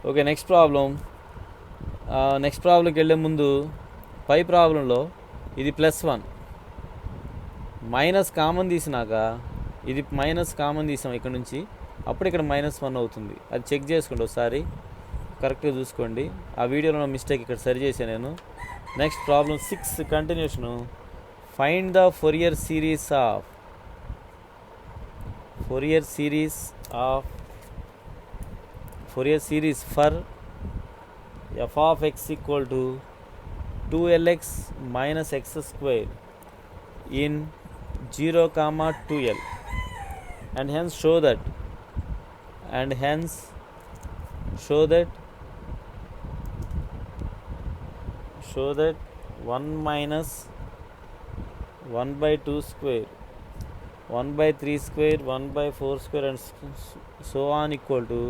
Okay, next ప్రాబ్లంకి వెళ్ళే ముందు పై ప్రాబ్లంలో ఇది +1 మైనస్ కామన్ తీసినాక ఇది మైనస్ కామన్ తీసాం ఇక్కడ నుంచి, అప్పుడు ఇక్కడ -1 అవుతుంది. అది చెక్ చేసుకోండి ఒకసారి, కరెక్ట్గా చూసుకోండి. ఆ వీడియోలో మిస్టేక్ ఇక్కడ సరి చేశాను నేను. Next problem 6 continuation. Find the Fourier series for f of x equal to 2lx minus x square in 0, 2l, and hence show that 1 minus 1/2 square, 1/3 square, 1/4 square, and so on equal to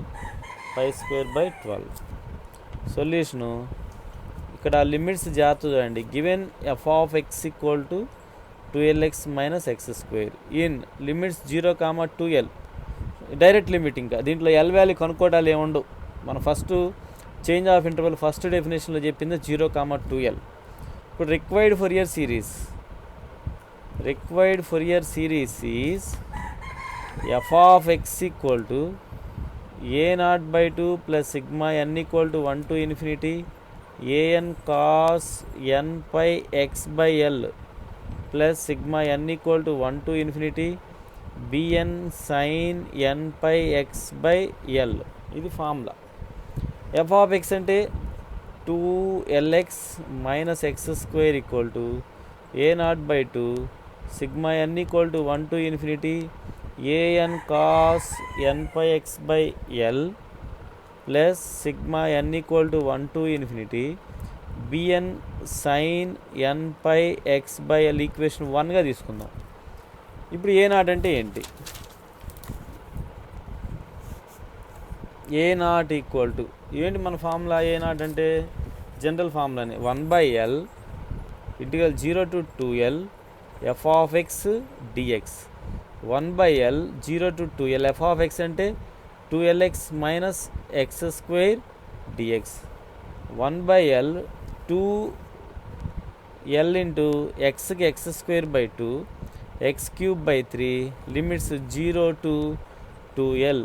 pi square by 12. Solution ఇక్కడ limits జాగ్రత్త చూడండి. Given f of x equal to 2lx minus x square in limits 0, 2l. Direct limit, ఇంకా దీంట్లో L value కనుక్కోవడాలు ఏముండవు. మనం first change of interval first డెఫినేషన్లో చెప్పింది 0, 2l. ఇప్పుడు required Fourier series is f of x equal to a0/2 plus sigma n equal to 1 to infinity an cos n pi x by l plus sigma n equal to 1 to infinity bn sin n pi x by l. ఇది formula. f of x అంటే 2lx minus x square equal to a0/2 sigma n equal to 1 to infinity an cos n pi x by l plus sigma n equal to 1 to infinity bn sin n pi x by l equation 1గా తీసుకుందాం. ఇప్పుడు a0 అంటే ఏంటి? a0 equal to ఏంటి మన formula? a0 అంటే general ఫార్ములాని 1/l integral 0 to 2l f of x dx. 1/l 0 to 2l f of x అంటే 2lx minus x square dx. 1/l 2l into xకి x square by 2 x cube by 3 limits 0 to 2l.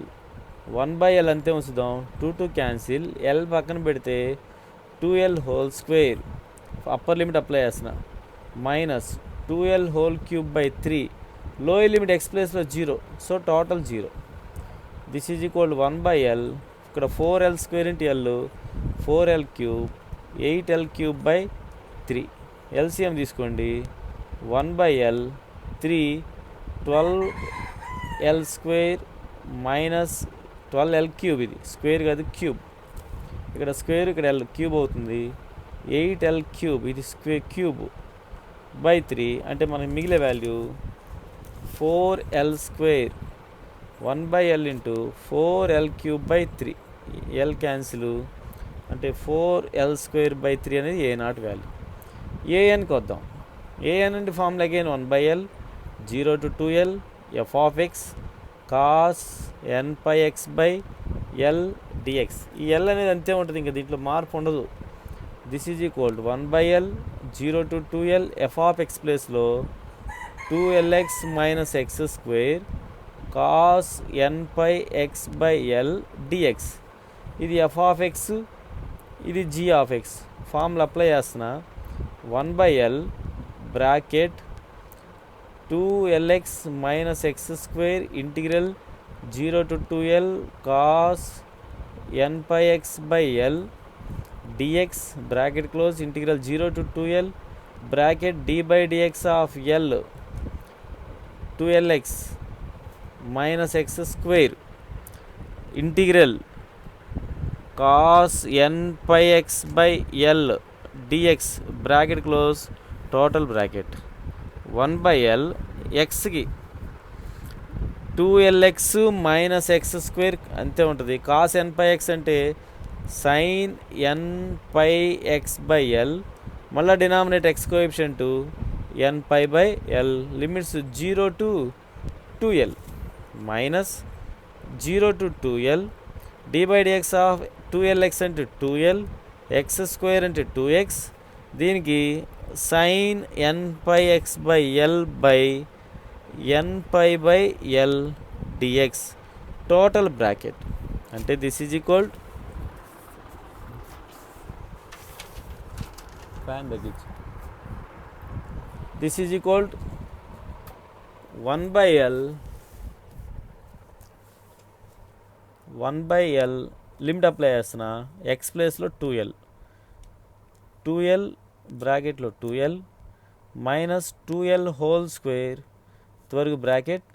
1/l అంతే ఉంచుదాం, 2 cancel, l పక్కన పెడితే 2l whole square upper limit apply చేసిన minus 2l whole cube by 3 lower limit x ప్లేస్లో 0, so total 0. This is equal 1/l. ఇక్కడ 4l square into l 4l cube 8l cube by 3. LCM తీసుకోండి. 1/l 3 12l square minus 12l cube, ఇది square కాదు cube, ఇక్కడ square ఇక్కడ l cube అవుతుంది. 8l cube ఇది square cube by 3 అంటే మనకి మిగిలే value 4l square. 1/l into 4l cube by 3, l cancel అంటే 4l స్క్వేర్ బై 3 అనేది a0 వాల్యూ. anకి వద్దాం. an అంటే formula again 1/l 0 to 2l f of x cos n pi x by l dx. ఈ l అనేది అంతే ఉంటుంది, ఇంకా దీంట్లో మార్పు ఉండదు. This is equal to 1/l 0 to 2l f of x ప్లేస్లో 2lx minus x square cos n pi x by l dx. ఇది f of x, ఇది g of x. Formula apply చేస్తున్నా. 1/l bracket 2lx minus x square integral 0 to 2l cos n pi x by l dx bracket close integral 0 to 2l bracket d by dx of l 2lx minus x square integral cos n pi x by l dx bracket close total bracket 1/l xకి 2lx minus X square అంతే ఉంటుంది. cos n pi x అంటే sin n pi x by l, మళ్ళీ denominate x coefficient n pi by l, limits 0 to 2l minus 0 to 2l d by dx of 2lx అంటే 2l, X square అంటే 2x, దీనికి sine n πx/l by n π/l dx total bracket అంటే this is equal fan తగ్గించు, this is equal 1/l limit apply చేస్తున్నా, X ప్లేస్లో 2l బ్రాకెట్లో 2l minus 2l whole square ఇంతవరకు bracket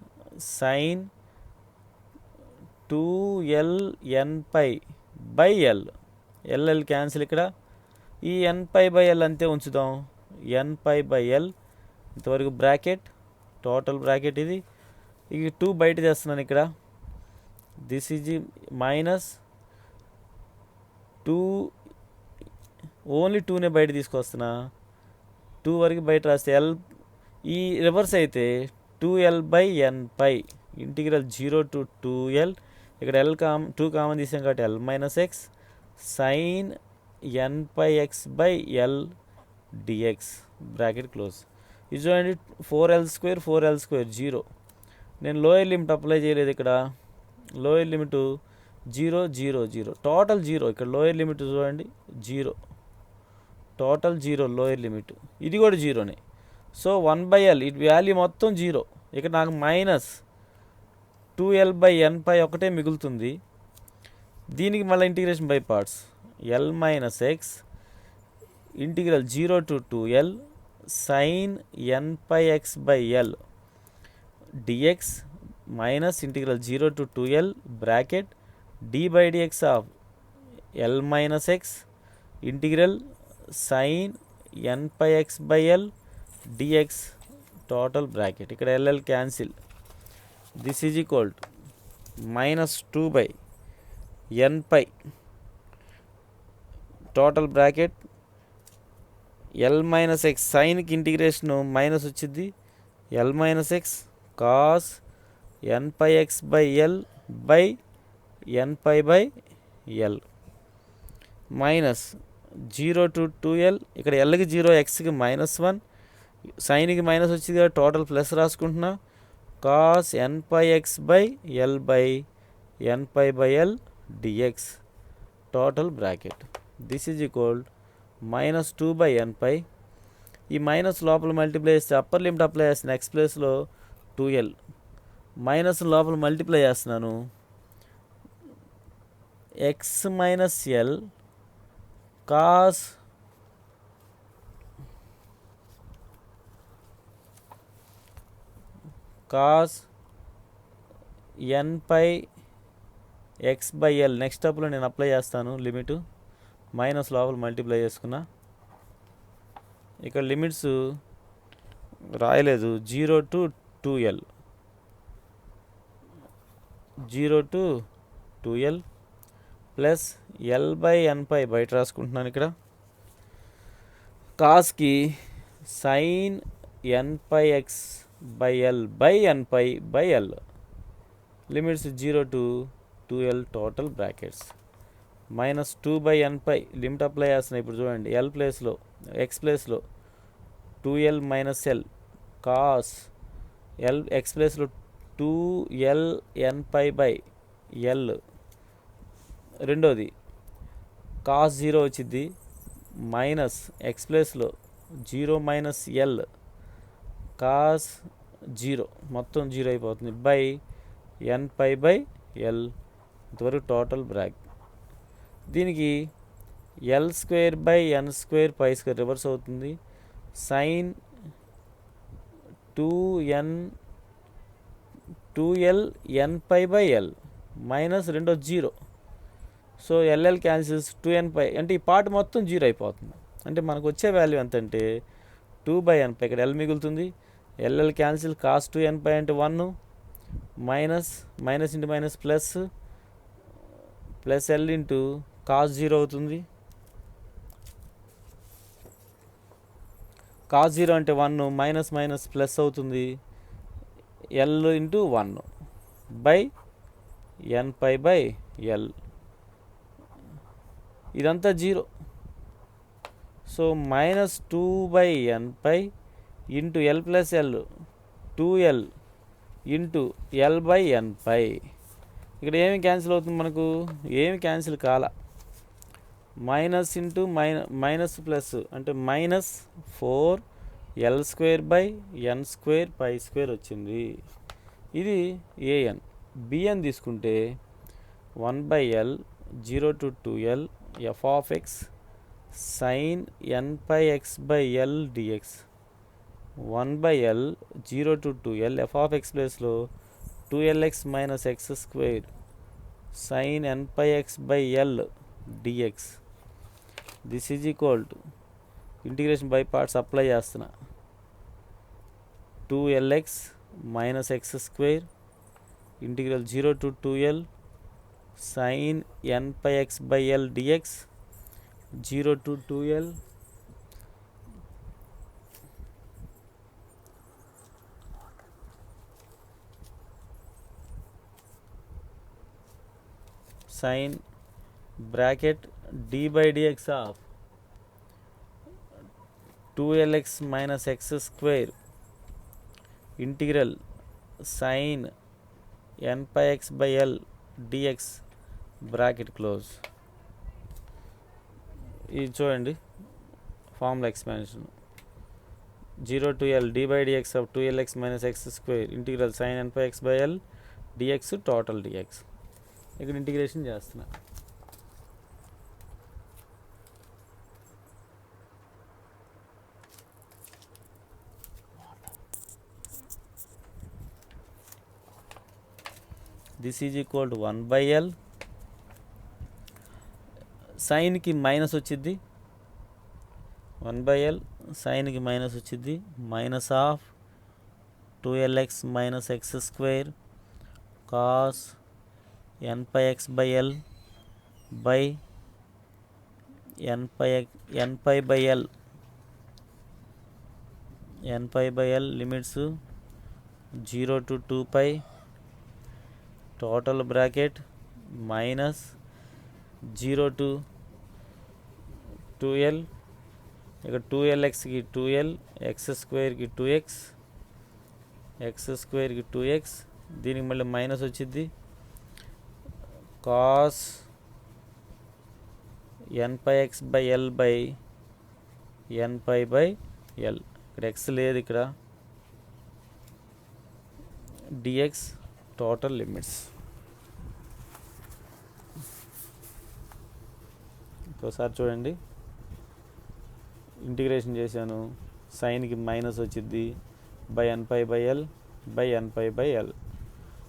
sine 2l n/l LL cancel, ఇక్కడ ఈ n/l అంతే ఉంచుదాం, n/l ఇంతవరకు బ్రాకెట్ టోటల్ బ్రాకెట్ ఇది. ఇక 2 బయట చేస్తున్నాను ఇక్కడ, దిస్ ఈజ్ మైనస్ 2 ఓన్లీ 2నే బయట తీసుకొస్తున్నా, 2 వరకు బయట రాస్తే ఎల్ ఈ రివర్స్ అయితే 2l/n/, ఇంటిగ్రల్ 0 to 2l, ఇక్కడ టూ కామన్ తీసాం కాబట్టి l minus x sine n/x/l dx bracket close. ఇది చూడండి 4l² 0. నేను లోయర్ లిమిట్ అప్లై చేయలేదు, ఇక్కడ లోయర్ లిమిట్ 0 0 0 టోటల్ 0. ఇక్కడ లోయర్ లిమిట్ చూడండి 0, టోటల్ 0 లోయర్ లిమిట్, ఇది కూడా 0నే. సో 1/l ఇది వాల్యూ మొత్తం 0. ఇక్కడ నాకు మైనస్ 2l/n/, ఒకటే మిగులుతుంది. దీనికి మళ్ళీ integration by parts, l minus X integral 0 to 2l sine n/x/l dx minus integral 0 to 2l bracket d/dx of l minus X integral sine n/x/l dx total bracket, ఇక్కడ ll cancel, this is equal to minus 2/n/, total bracket l minus X సైన్కి integration minus వచ్చింది, l minus X cos n/x/l by n/l minus 0 to 2l, ఇక్కడ ఎల్కి 0 ఎక్స్కి -1 సైన్కి minus వచ్చింది కదా, total plus రాసుకుంటున్నా, cos n/x/l by n/l dx total bracket, this is equal minus 2/n/. ఈ minus లోపల multiply చేస్తే upper limit apply చేస్తాను, X ప్లేస్లో 2l minus లోపల మల్టిప్లై చేస్తున్నాను, X minus L cos n/x/l next స్టెప్లో నేను అప్లై చేస్తాను లిమిట్, మైనస్ లోపల మల్టిప్లై చేసుకున్నా, ఇక్కడ లిమిట్స్ రాయలేదు, 0 to 2l 0 to 2l plus l/n/, బయట రాసుకుంటున్నాను, ఇక్కడ కాస్కి sine n/x/l by n/l limits 0 to 2l total brackets minus 2/n/, limit apply చేస్తున్నాయి. ఇప్పుడు చూడండి ఎల్ ప్లేస్లో ఎక్స్ ప్లేస్లో 2l minus L cos L, X ప్లేస్లో 2l n/l, రెండోది కాస్ 0 వచ్చింది మైనస్ ఎక్స్ ప్లేస్లో 0 మైనస్ ఎల్ కాస్ 0 మొత్తం 0 అయిపోతుంది బై n/l ఇంతవరకు టోటల్ బ్రాకెట్. దీనికి l² / n² రివర్స్ అవుతుంది, సైన్ 2l n/l మైనస్ రెండో 0. సో ఎల్ఎల్ క్యాన్సిల్స్ 2n/, అంటే ఈ పార్ట్ మొత్తం 0 అయిపోతుంది. అంటే మనకు వచ్చే వాల్యూ ఎంత అంటే 2/n/, ఇక్కడ ఎల్ మిగులుతుంది, ఎల్ఎల్ క్యాన్సిల్ కాస్ 2n/, అంటే 1 minus minus into minus plus plus L into cos 0 అవుతుంది, కాస్ 0 అంటే 1 మైనస్ మైనస్ ప్లస్ అవుతుంది, ఎల్ ఇంటూ 1 బై n/l ఇదంతా zero. So -2/n/, into L plus L 2l into l/n/. ఇక్కడ ఏమి cancel అవుతుంది మనకు? ఏమి క్యాన్సిల్ కాల. మైనస్ ఇంటూ మైనస్ ప్లస్ అంటే -4l²/n²π² వచ్చింది. ఇది an. bn తీసుకుంటే 1/l 0 to 2l f(x) sin nπx/l dx. 1/l 0 to 2l f(x) ప్లేస్లో 2lx minus x² sin nπx/l dx. This is equal to integration by parts apply చేస్తున్నా. 2lx minus x² integral 0 to 2l sin nπx/l dx 0 to 2l sin bracket d/dx of 2lx minus x² integral sin nπx/l dx bracket close. ఇది చూడండి formula expansion. 0 to l d/dx of 2lx minus x² integral sin nπx/l dx total dx. ఇక్కడ integration చేస్తున్నా. This is equal to 1/l. సైన్కి minus వచ్చింది, 1/l సైన్కి minus వచ్చింది, minus of 2lx minus x² cos nπx/l by nπ/l limits 0 to 2π total bracket minus 0 to 2l. ఇక్కడ 2lxకి 2l, x²కి 2x, x²కి 2x, దీనికి మళ్ళీ minus వచ్చింది కాస్ nπx/l బై nπ/l. ఇక్కడ x లేదు, ఇక్కడ dx టోటల్ లిమిట్స్. ఇంకోసారి చూడండి, ఇంటిగ్రేషన్ చేశాను, సైన్కి మైనస్ వచ్చింది బై nπ/l బై nπ/l.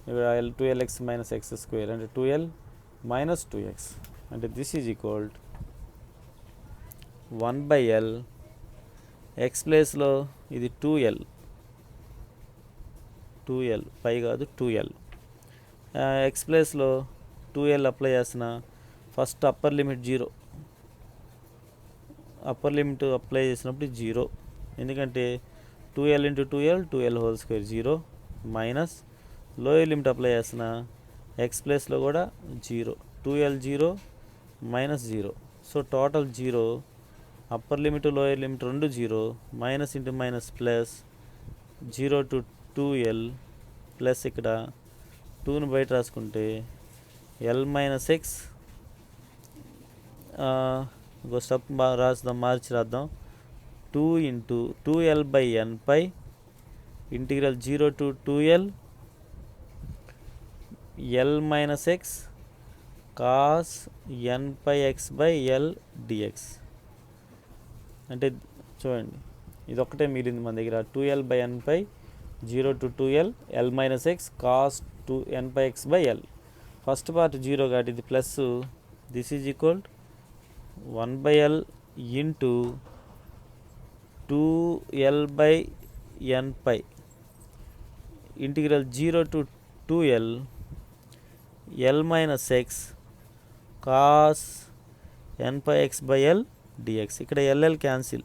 ఇక్కడ 2lx మైనస్ x² అంటే 2l మైనస్ 2x అంటే this is equal 1/l. X ప్లేస్లో ఇది 2l పై కాదు 2l. ఎక్స్ ప్లేస్లో 2l అప్లై చేసిన. First upper limit 0, upper limit apply చేసినప్పుడు 0, ఎందుకంటే 2l into 2l whole square 0 minus lower limit apply చేసిన. ఎక్స్ ప్లేస్లో కూడా 0, 2l 0 minus 0. So total 0. Upper limit lower limit రెండు 0, minus into minus plus 0 to 2l plus ఇక్కడ 2ని బయట రాసుకుంటే l మైనస్ ఎక్స్. ఇంకో స్టెప్ రాద్దాం, మార్చి రాద్దాం. 2 into 2l/nπ integral 0 to 2l l minus X cos nπx/l dx. అంటే చూడండి, ఇది ఒక్కటే మిగిలింది మన దగ్గర. 2l/nπ 0 to 2l l minus X cos nπx/l. First part 0 కాబట్టి ఇది plus. This is equal 1/l into 2l/nπ integral 0 to 2l l minus X cos nπx/l dx. ఇక్కడ ll క్యాన్సిల్,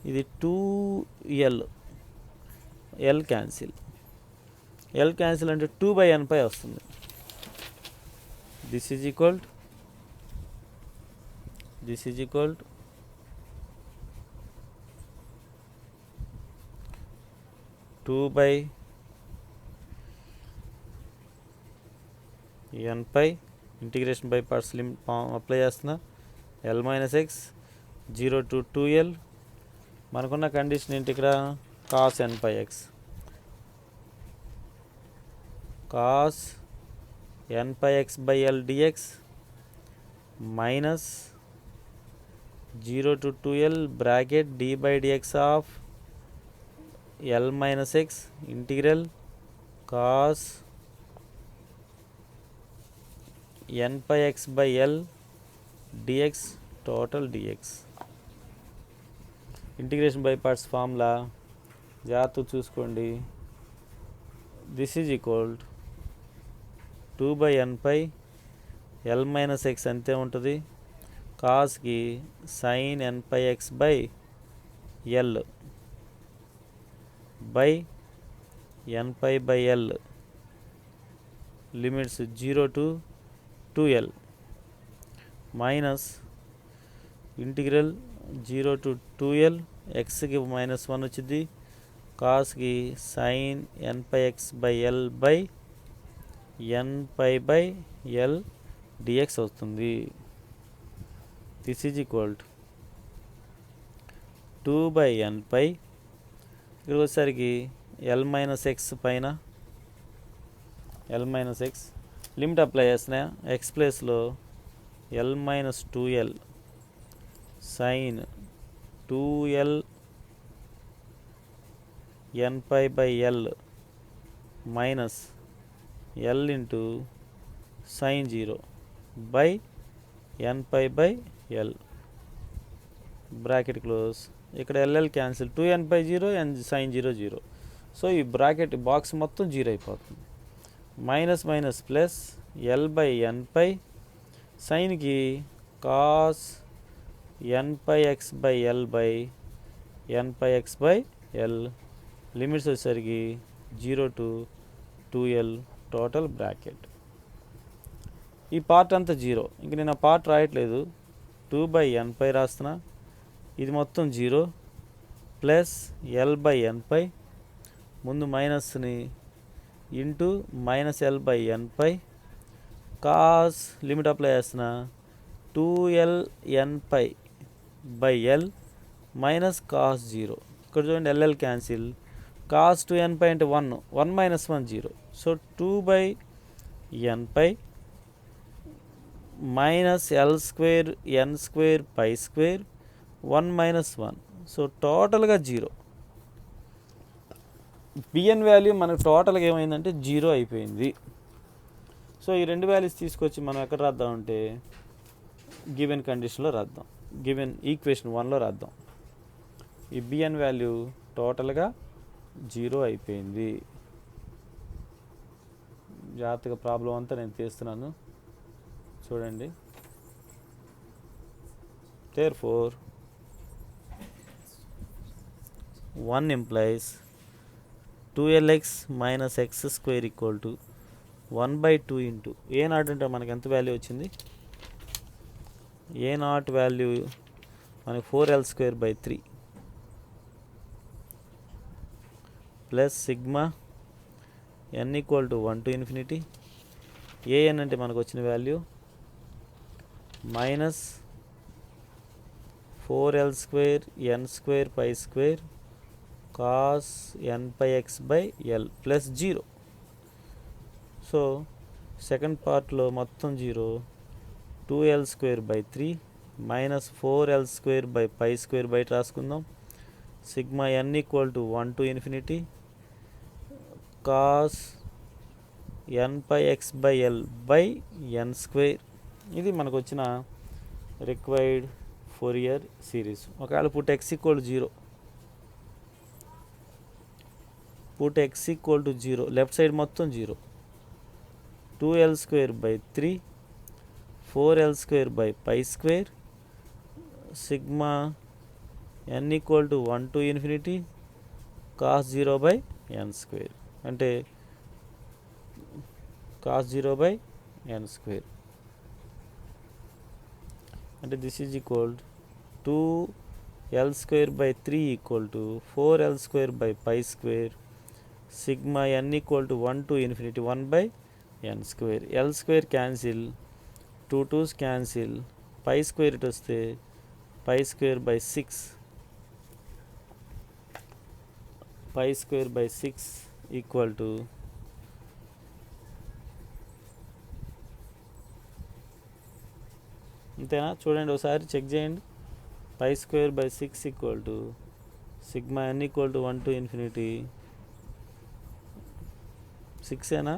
ఇది 2l, l క్యాన్సిల్ అంటే 2/nπ వస్తుంది. This is equal this is equal to 2/n pi integration by parts limit apply చేస్తున్నా L minus x 0 to 2L. మనకున్న condition ఏంటి ఇక్కడ? cos n pi x, cos n pi X by L DX minus 0 to 2L bracket D by DX of L minus X integral cos n pi X by L DX total DX. Integration by parts formula జాగ్రత్తగా చూసుకోండి. This is equal 2/n pi L minus X అంతే ఉంటుంది, కాస్కి sine N pi X by L by N pi by L limits 0 to 2L minus integral 0 to 2L ఎక్స్కి -1 వచ్చింది, కాస్కి sine N pi X by L by N pi by L dx వస్తుంది. This is equal 2/n pi ఇక్కడికి వచ్చేసరికి l minus x పైన l minus x limit apply చేస్తున్నా, X ప్లేస్లో l minus 2L sine 2L n pi by L minus l into sine 0 by N pi by l bracket close. ఇక్కడ l l cancel, 2n pi 0 n sine 0 0. So ఈ bracket box మొత్తం 0 అయిపోతుంది. Minus minus plus L by N pi సైన్కి cos N pi X by L by N pi X by L limits వచ్చేసరికి 0 to 2L total bracket. ఈ part అంతా 0, ఇంక నేను ఆ పార్ట్ రాయట్లేదు, 2/n పై రాస్తున్నా. ఇది మొత్తం 0 plus L by N pi ముందు మైనస్ని into minus L by N pi cos limit apply చేస్తున్నా 2LN pi by L minus cos 0. ఇక్కడ చూడండి ఎల్ఎల్ క్యాన్సిల్, కాస్ 2n పై అంటే 1 1 minus 1 0. So 2/n pi minus L square N square pi square 1 minus 1. So టోటల్గా 0. B N value మనకు టోటల్గా ఏమైందంటే 0 అయిపోయింది. So ఈ రెండు వాల్యూస్ తీసుకొచ్చి మనం ఎక్కడ రాద్దామంటే గివెన్ కండిషన్లో రాద్దాం, గివెన్ ఈక్వేషన్ 1లో రాద్దాం. ఈ బిఎన్ వాల్యూ టోటల్గా 0 అయిపోయింది. జాగ్రత్తగా ప్రాబ్లం అంతా నేను తీస్తున్నాను చూడండి. Therefore 1 implies 2LX minus x square equal to 1/2 into A not అంటే మనకి ఎంత వాల్యూ వచ్చింది? ఏ నాట్ వాల్యూ మనకి 4L² 3 plus sigma n equal to 1 to infinity. A n అంటే మనకు వచ్చిన value minus 4L² n² pi square cos n pi X by l plus 0. So second పార్ట్లో మొత్తం 0, 2L² 3 minus 4L² by pi square బయట రాసుకుందాం. Sigma n equal to 1 to infinity cos n pi X by L by n². ఇది మనకు వచ్చిన required Fourier series. ఒకవేళ put x equal 0, put x equal to 0, left side మొత్తం 0, 2L² 3 4L² by pi square sigma n equal to 1 to infinity cos 0 by n², అంటే cos 0 by n². అంటే this is equal 2l² / 3 equal to 4l² / π² sigma n equal to 1 to infinity 1/n². l² cancel, 2 2s cancel, π² ఇటు వస్తే π²/6 π²/6 equal to అంతేనా? చూడండి ఒకసారి check చేయండి. π²/6 equal to sigma n equal to 1 to infinity 6ఏనా?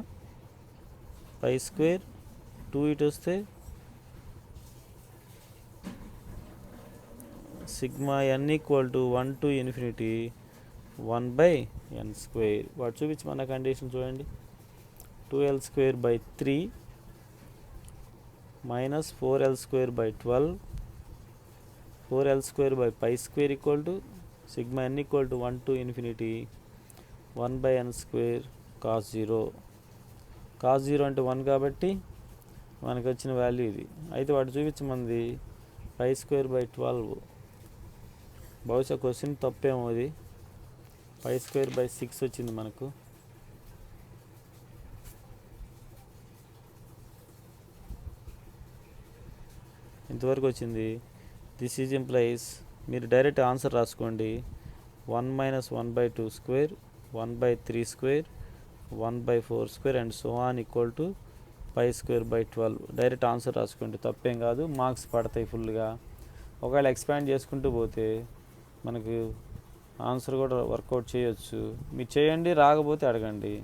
π² 2 ఇటు వస్తే sigma n equal to 1 to infinity 1/n². వాడు చూపించమన్న కండిషన్ చూడండి. 2l²/3 minus 4l²/12 4l²/π² equal to sigma n equal to 1 to infinity 1/n² cos 0. cos 0 అంటే 1 కాబట్టి మనకు వచ్చిన value ఇది. అయితే వాడు చూపించమంది π²/12. బహుశా క్వశ్చన్ తప్పేమో అది. π²/6 వచ్చింది మనకు. ఇంతవరకు వచ్చింది. దిస్ ఈజ్ ఇంప్లైస్, మీరు డైరెక్ట్ ఆన్సర్ రాసుకోండి. 1 - 1/2² 1/3² 1/4² and so on equal to π²/12. Direct answer రాసుకోండి, తప్పేం కాదు, మార్క్స్ పడతాయి ఫుల్గా. ఒకవేళ ఎక్స్పాండ్ చేసుకుంటూ పోతే మనకు ఆన్సర్ కూడా వర్కౌట్ చేయొచ్చు. మీరు చేయండి, రాకపోతే అడగండి.